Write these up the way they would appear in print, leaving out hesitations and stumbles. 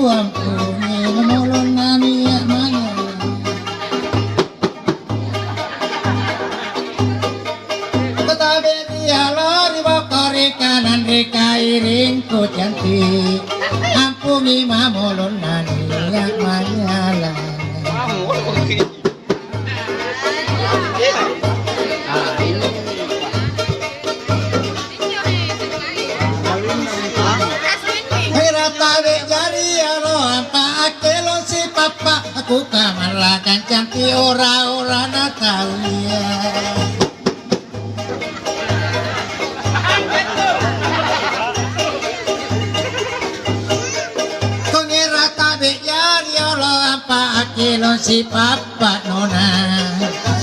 ampuni mulun nami maya tetapi dia lari bakari kanan reka iring ku cantik ampuni mulun nami maya lah aku kamalakan cantik ora-ora Natalia kongira tabe yari olo apa akilon si papa nona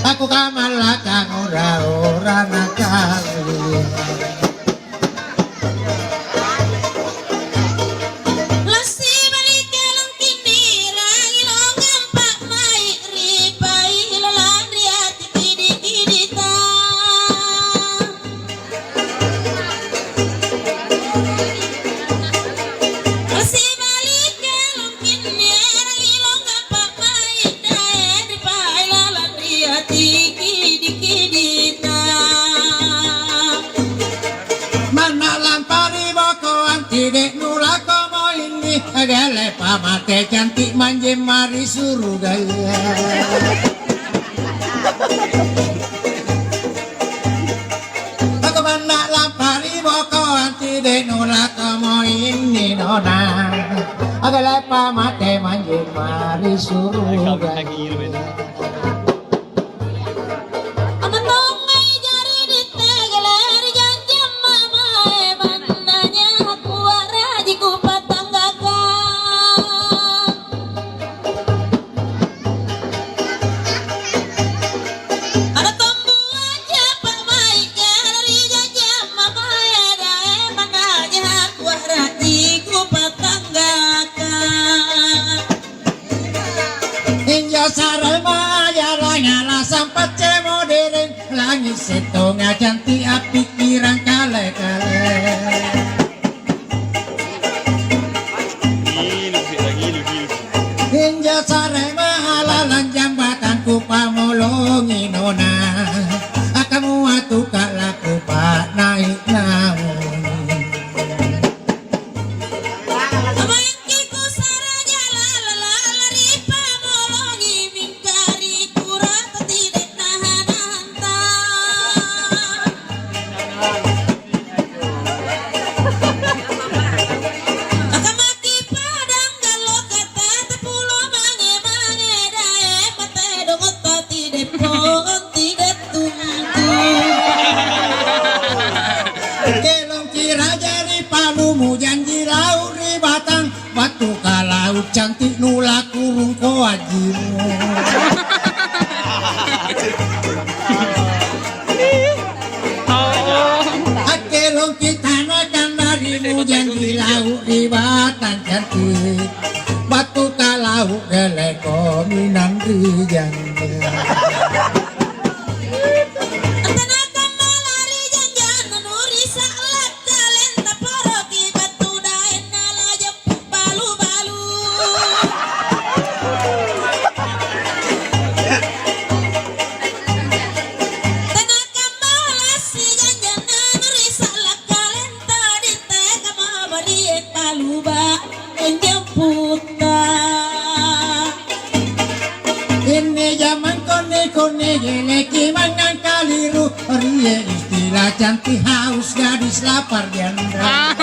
aku kamalakan ora-ora Natalia agale pamate cantik manje mari suruh gaya aku mana lampari boko anti de nula kamu ini nona agale pamate manje mari suruh gaya setengah cantik api kirang kale-kale hingga sare mahalalan jambatanku pamolongi nona kamu atu kalaku pak naik namun cantik nula kurung ko ajimu akelong kita nakan darimu janji laut di batang cantik batu kalau geleko minang di janji cantik haus gadis lapar janda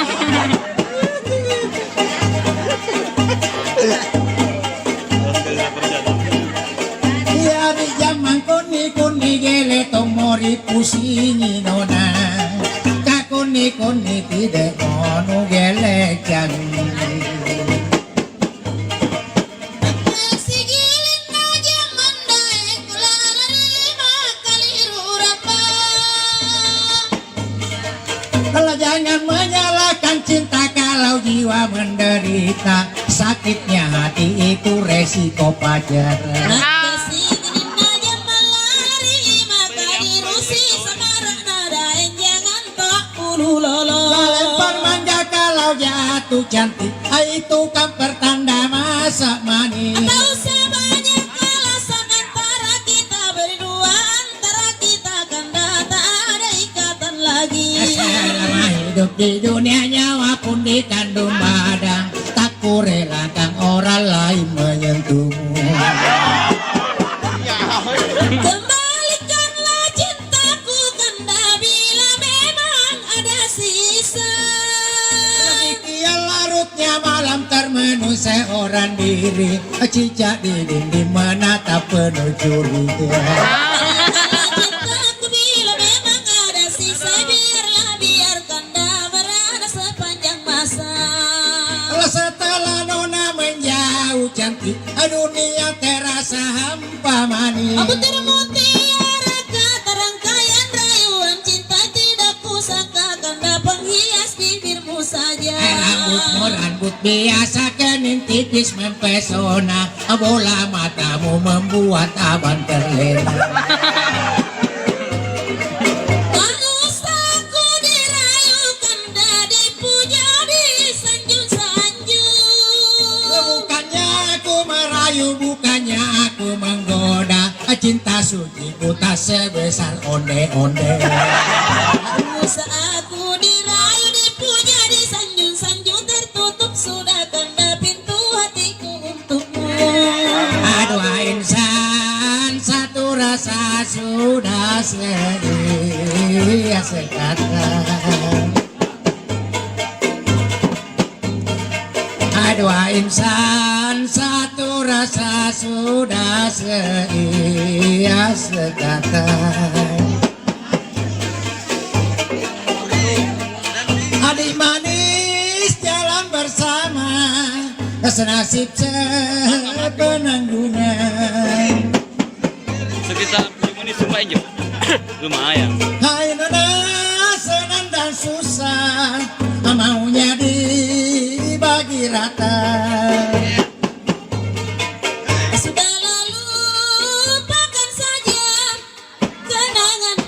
ya di zaman koni gele tomori pusingi nona kakoni tidak kono gele cantik jangan menyalahkan cinta kalau jiwa menderita sakitnya hati itu resiko pajar lempar manja kalau jatuh cantik itu kan pertanda rasa manis. Tak usah banyak alasan antara kita berdua, antara kita kanda tak ada ikatan lagi. Selama hidup di dunia nyawa pun dikandung badan, tak ku relakan orang lain menyentuhmu. Kembalikanlah cintaku kanda bila memang ada sisa. Demikian larutnya malam termenung seorang diri, cicak di dinding menatap penuh curiga. Cintaku bila memang ada sisa, biarlah biar kanda berada sepanjang masa. Setelah nona menjauh cantik, dunia terasa hampa manis. Butir mutiara kata rangkaian rayuan cinta, tidak kusangka kanda penghias bibirmu saja. Rambutmu rambut biasa kening tipis mempesona, bola matamu membuat abang terlena. Tak usah ku dirayu kanda, dipuja disanjung-sanjung. Bukannya aku merayu, bukannya aku menggoda, cinta suci ku tak sebesar onde-onde. Tak usah aku dirayu, dipuja disanjung-sanjung, tertutup sudah kanda pintu hatiku untukmu. Dua insan satu rasa sudah sedia sekata. Dua insan satu rasa sudah sedia sekata. Adik manis jalan bersama, senasib sepenanggungan. Sekitar 5 menit semua aja. Lumayan. Hai nona senang dan susah, maunya dibagi rata. Sudah lalu lupakan saja kenangan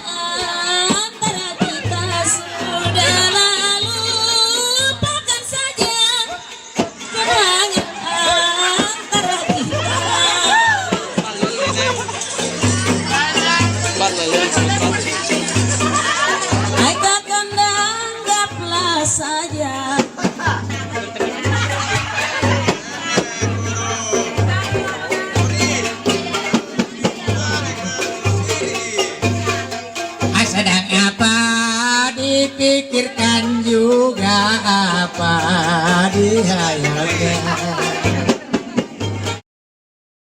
antara kita. Sudah lalu lupakan saja kenangan antara kita. Hai kakanda, anggaplah saja. Sedang apa dipikirkan juga apa dihayalkan.